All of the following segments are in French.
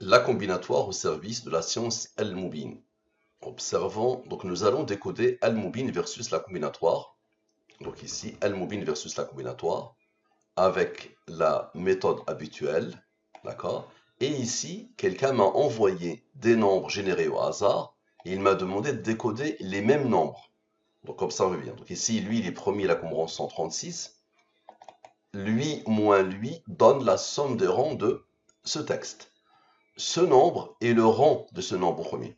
la combinatoire au service de la science Al-Mubin. Observons, donc nous allons décoder Al-Mubin versus la combinatoire. Donc ici, Al-Mubin versus la combinatoire, avec la méthode habituelle, d'accord? Et ici, quelqu'un m'a envoyé des nombres générés au hasard, et il m'a demandé de décoder les mêmes nombres. Donc observez bien. Donc ici, lui, il est premier, il a comme rang 136. Lui moins lui donne la somme des rangs de ce texte. Ce nombre est le rang de ce nombre premier.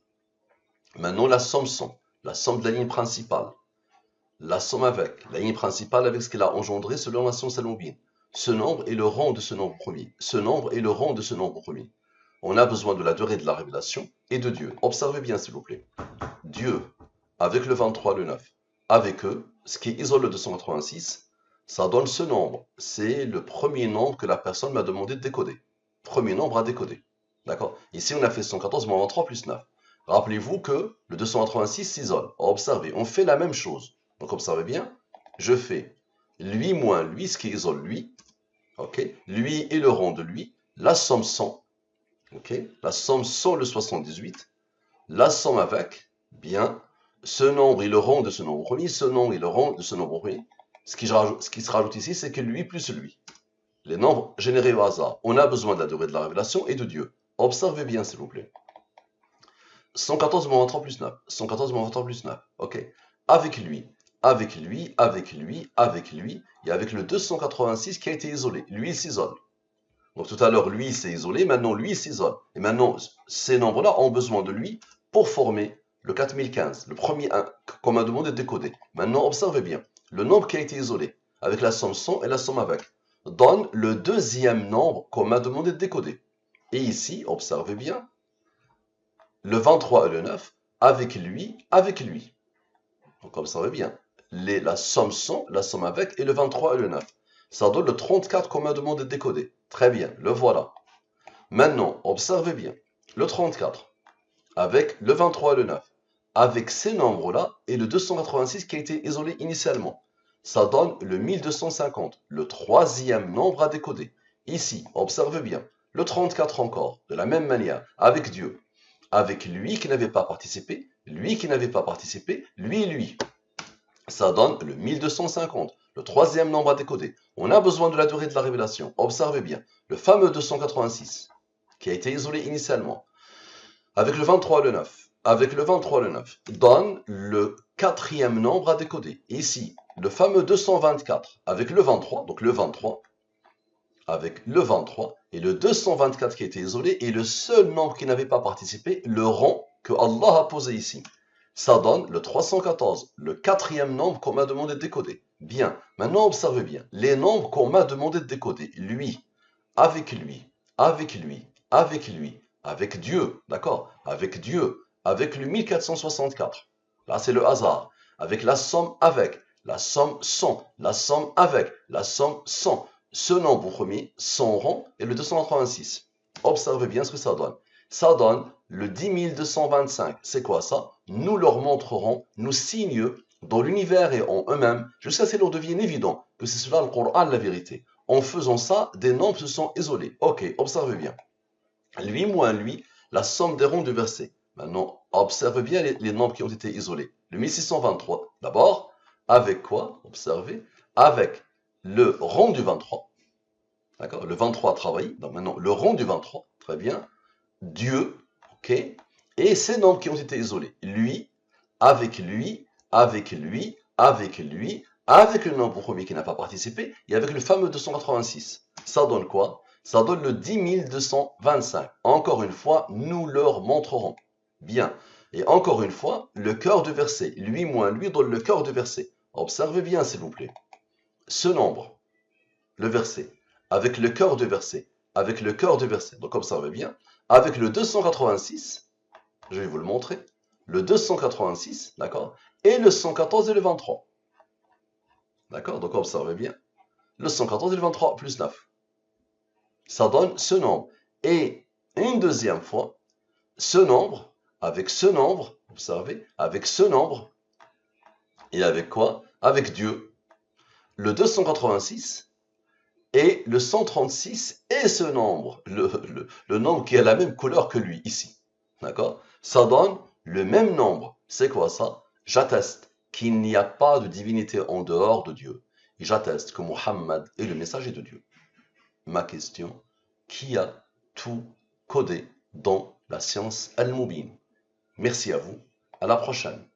Maintenant, la somme 100, la somme de la ligne principale, la somme avec, la ligne principale avec ce qu'elle a engendré selon la science Al-Mubin. Ce nombre est le rang de ce nombre premier. Ce nombre est le rang de ce nombre premier. On a besoin de la durée de la révélation et de Dieu. Observez bien, s'il vous plaît. Dieu, avec le 23, le 9, avec eux, ce qui isole le 286, ça donne ce nombre. C'est le premier nombre que la personne m'a demandé de décoder. Premier nombre à décoder. D'accord? Ici, on a fait 114 moins 23 plus 9. Rappelez-vous que le 286 s'isole. Observez, on fait la même chose. Donc observez bien, je fais lui moins lui, ce qui isole lui. Ok? Lui et le rang de lui. La somme 100. Ok? La somme 100 le 78. La somme avec, bien, ce nombre et le rang de ce nombre premier, ce nombre et le rang de ce nombre premier. Ce qui se rajoute ici, c'est que lui plus lui. Les nombres générés au hasard. On a besoin de la durée de la révélation et de Dieu. Observez bien, s'il vous plaît. 114 moins 23 plus 9. 114 moins 23 plus 9. Ok. Avec lui, avec lui, avec lui, avec lui, et avec le 286 qui a été isolé. Lui, il s'isole. Donc tout à l'heure, lui, il s'est isolé. Maintenant, lui, il s'isole. Et maintenant, ces nombres-là ont besoin de lui pour former le 4015, le premier qu'on m'a demandé de décoder. Maintenant, observez bien. Le nombre qui a été isolé, avec la somme 100 et la somme avec, donne le deuxième nombre qu'on m'a demandé de décoder. Et ici, observez bien, le 23 et le 9, avec lui, avec lui. Donc observez bien, la somme 100, la somme avec, et le 23 et le 9. Ça donne le 34 qu'on m'a demandé de décoder. Très bien, le voilà. Maintenant, observez bien, le 34, avec le 23 et le 9, avec ces nombres-là, et le 286 qui a été isolé initialement. Ça donne le 1250, le troisième nombre à décoder. Ici, observez bien, le 34 encore, de la même manière, avec Dieu. Avec lui qui n'avait pas participé, lui qui n'avait pas participé, lui et lui. Ça donne le 1250, le troisième nombre à décoder. On a besoin de la durée de la révélation. Observez bien, le fameux 286, qui a été isolé initialement, avec le 23 le 9, avec le 23 le 9, donne le quatrième nombre à décoder. Ici, le fameux 224, avec le 23, donc le 23, avec le 23, et le 224 qui a été isolé, est le seul nombre qui n'avait pas participé, le rang que Allah a posé ici. Ça donne le 314, le quatrième nombre qu'on m'a demandé de décoder. Bien, maintenant observez bien, les nombres qu'on m'a demandé de décoder, lui, avec lui, avec lui, avec lui, avec Dieu, d'accord? Avec Dieu, avec le 1464. Là, c'est le hasard. Avec la somme avec, la somme sans, la somme avec, la somme sans. Ce nombre premier, son rang, est le 286. Observez bien ce que ça donne. Ça donne le 10 225. C'est quoi ça? Nous leur montrerons, nous signes dans l'univers et en eux-mêmes, jusqu'à ce qu'il leur devienne évident que c'est cela le Coran, la vérité. En faisant ça, des nombres se sont isolés. Ok, observez bien. Lui moins lui, la somme des rangs du verset. Maintenant, observez bien les nombres qui ont été isolés. Le 1623, d'abord, avec quoi? Observez. Avec le rang du 23. D'accord? Le 23 travaillé. Donc maintenant, le rang du 23. Très bien. Dieu. Ok? Et ces nombres qui ont été isolés. Lui, avec lui, avec lui, avec lui, avec le nombre premier qui n'a pas participé, et avec le fameux 286. Ça donne quoi? Ça donne le 10 225. Encore une fois, nous leur montrerons. Bien. Et encore une fois, le cœur du verset. Lui moins lui donne le cœur du verset. Observez bien, s'il vous plaît. Ce nombre, le verset, avec le cœur du verset, avec le cœur du verset. Donc observez bien. Avec le 286, je vais vous le montrer. Le 286, d'accord? Et le 114 et le 23. D'accord? Donc observez bien. Le 114 et le 23 plus 9. Ça donne ce nombre. Et une deuxième fois, ce nombre, avec ce nombre, observez, avec ce nombre, et avec quoi? Avec Dieu. Le 286 et le 136 est ce nombre, le nombre qui a la même couleur que lui, ici. D'accord? Ça donne le même nombre. C'est quoi ça? J'atteste qu'il n'y a pas de divinité en dehors de Dieu. Et j'atteste que Muhammad est le messager de Dieu. Ma question, qui a tout codé dans la science Al-Mubin? Merci à vous. À la prochaine.